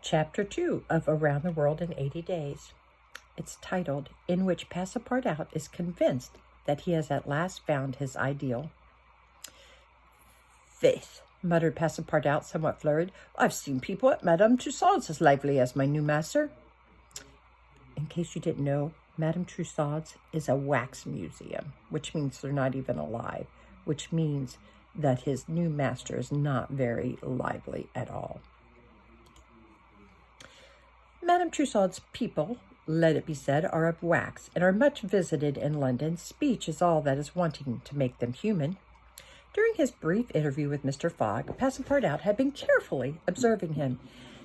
Chapter 2 of Around the World in 80 Days. It's titled, In which Passepartout is convinced that he has at last found his ideal. "Faith," muttered Passepartout, somewhat flurried, "I've seen people at Madame Tussaud's as lively as my new master." In case you didn't know, Madame Tussaud's is a wax museum, which means they're not even alive, which means that his new master is not very lively at all. Madame Tussaud's people, let it be said, are of wax and are much visited in London. Speech is all that is wanting to make them human. During his brief interview with Mr. Fogg, Passepartout had been carefully observing him.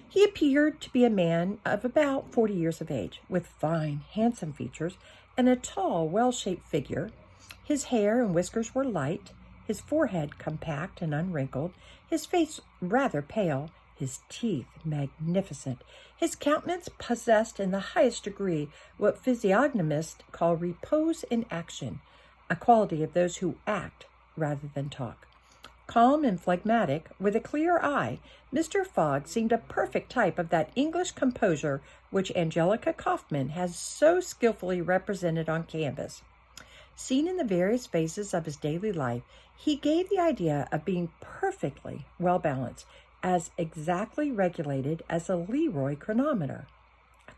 He appeared to be a man of about 40 years of age, with fine, handsome features and a tall, well-shaped figure. His hair and whiskers were light, his forehead compact and unwrinkled, his face rather pale, his teeth magnificent. His countenance possessed in the highest degree what physiognomists call repose in action, a quality of those who act rather than talk. Calm and phlegmatic, with a clear eye, Mr. Fogg seemed a perfect type of that English composure which Angelica Kauffmann has so skillfully represented on canvas. Seen in the various phases of his daily life, he gave the idea of being perfectly well-balanced, as exactly regulated as a Leroy chronometer. A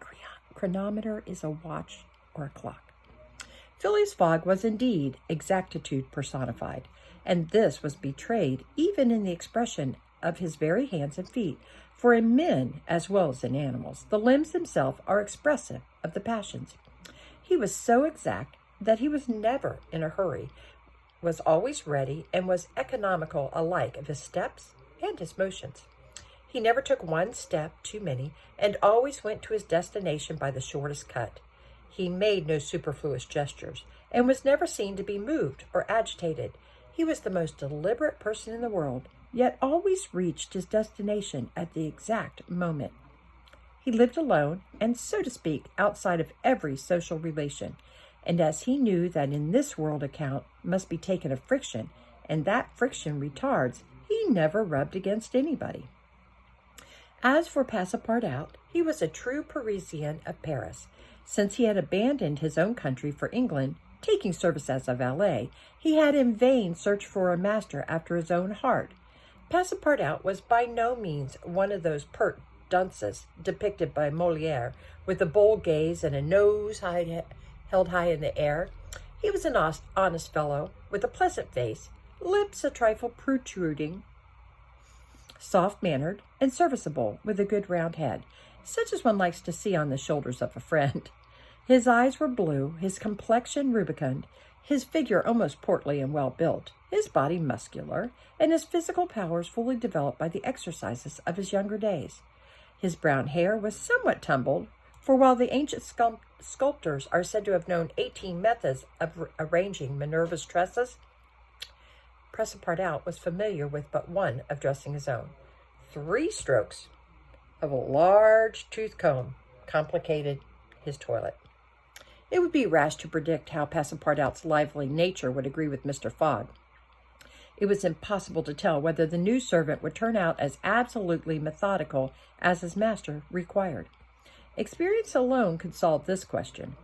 chronometer is a watch or a clock. Phileas Fogg was indeed exactitude personified, and this was betrayed even in the expression of his very hands and feet, for in men as well as in animals, the limbs themselves are expressive of the passions. He was so exact that he was never in a hurry, was always ready, and was economical alike of his steps and his motions. He never took one step too many, and always went to his destination by the shortest cut. He made no superfluous gestures, and was never seen to be moved or agitated. He was the most deliberate person in the world, yet always reached his destination at the exact moment. He lived alone, and, so to speak, outside of every social relation, and as he knew that in this world account must be taken of friction, and that friction retards, he never rubbed against anybody. As for Passepartout, he was a true Parisian of Paris. Since he had abandoned his own country for England, taking service as a valet, he had in vain searched for a master after his own heart. Passepartout was by no means one of those pert dunces depicted by Molière, with a bold gaze and a nose held high in the air. He was an honest fellow, with a pleasant face, lips a trifle protruding, soft-mannered, and serviceable, with a good round head, such as one likes to see on the shoulders of a friend. His eyes were blue, his complexion rubicund, his figure almost portly and well-built, his body muscular, and his physical powers fully developed by the exercises of his younger days. His brown hair was somewhat tumbled, for while the ancient sculptors are said to have known 18 methods of arranging Minerva's tresses, Passepartout was familiar with but one of dressing his own. 3 strokes of a large tooth comb complicated his toilet. It would be rash to predict how Passepartout's lively nature would agree with Mr. Fogg. It was impossible to tell whether the new servant would turn out as absolutely methodical as his master required. Experience alone could solve this question.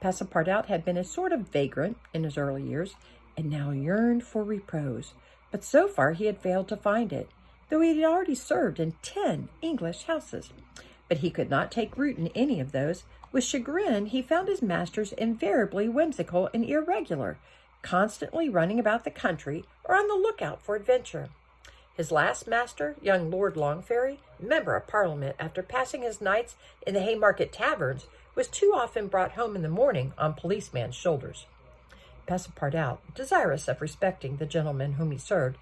Passepartout had been a sort of vagrant in his early years, and now yearned for repose, but so far he had failed to find it, though he had already served in 10 English houses. But he could not take root in any of those. With chagrin, he found his masters invariably whimsical and irregular, constantly running about the country or on the lookout for adventure. His last master, young Lord Longferry, member of Parliament, after passing his nights in the Haymarket taverns, was too often brought home in the morning on policeman's shoulders. Passepartout, desirous of respecting the gentleman whom he served,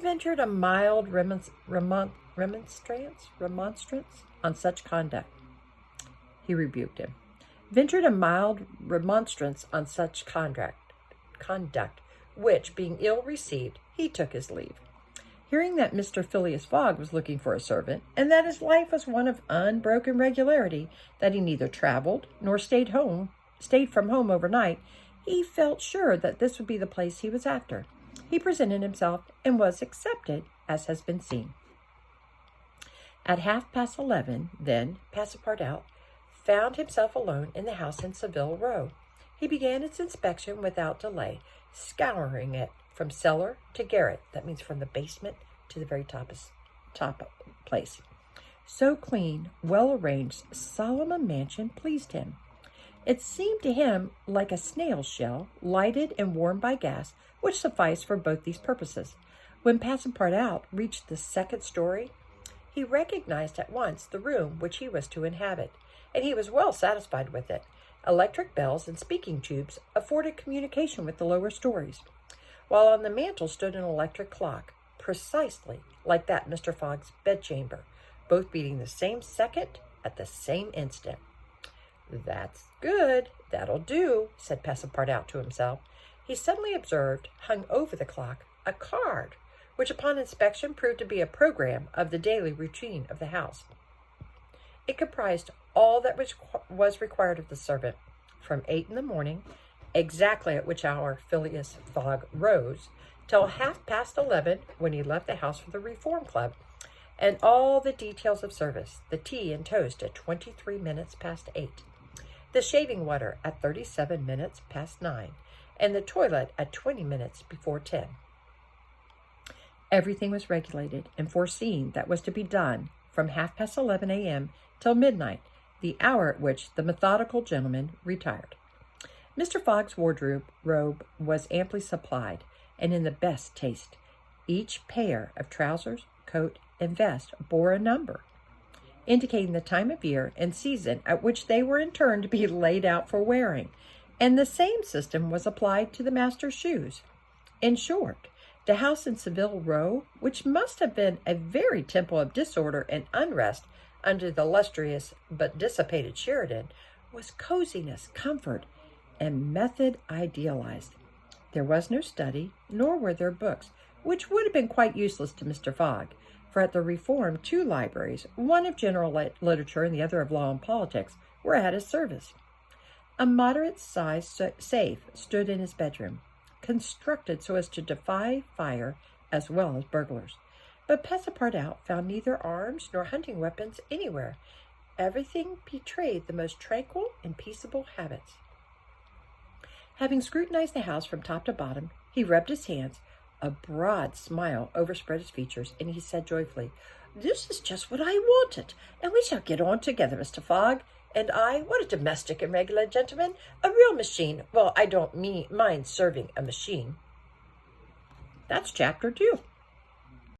ventured a mild remonstrance on such conduct. He rebuked him. Ventured a mild remonstrance on such conduct, which, being ill received, he took his leave. Hearing that Mr. Phileas Fogg was looking for a servant, and that his life was one of unbroken regularity, that he neither traveled nor stayed from home overnight, he felt sure that this would be the place he was after. He presented himself and was accepted, as has been seen. At 11:30, then, Passepartout found himself alone in the house in Savile Row. He began its inspection without delay, scouring it from cellar to garret. That means from the basement to the very top place. So clean, well-arranged, solemn a mansion pleased him. It seemed to him like a snail's shell, lighted and warmed by gas, which sufficed for both these purposes. When Passepartout reached the second story, he recognized at once the room which he was to inhabit, and he was well satisfied with it. Electric bells and speaking tubes afforded communication with the lower stories, while on the mantel stood an electric clock, precisely like that in Mr. Fogg's bedchamber, both beating the same second at the same instant. "That's good. That'll do," said Passepartout to himself. He suddenly observed, hung over the clock, a card, which upon inspection proved to be a program of the daily routine of the house. It comprised all that was required of the servant, from 8 in the morning, exactly at which hour Phileas Fogg rose, till 11:30, when he left the house for the Reform Club, and all the details of service, the tea and toast at 23 minutes past 8, the shaving water at 37 minutes past 9, and the toilet at 20 minutes before 10. Everything was regulated and foreseen that was to be done from 11:30 a.m. till midnight, the hour at which the methodical gentleman retired. Mr. Fogg's wardrobe was amply supplied, and in the best taste. Each pair of trousers, coat, and vest bore a number, indicating the time of year and season at which they were in turn to be laid out for wearing, and the same system was applied to the master's shoes. In short, the house in Savile Row, which must have been a very temple of disorder and unrest under the illustrious but dissipated Sheridan, was coziness, comfort, and method idealized. There was no study, nor were there books, which would have been quite useless to Mr. Fogg, for at the Reform 2 libraries, one of general literature and the other of law and politics, were at his service. A moderate-sized safe stood in his bedroom, constructed so as to defy fire as well as burglars. But Passepartout found neither arms nor hunting weapons anywhere. Everything betrayed the most tranquil and peaceable habits. Having scrutinized the house from top to bottom, he rubbed his hands. A broad smile overspread his features, and he said joyfully, "This is just what I wanted, and we shall get on together, Mr. Fogg. And I, what a domestic and regular gentleman, a real machine. Well, I don't mind serving a machine." That's chapter 2.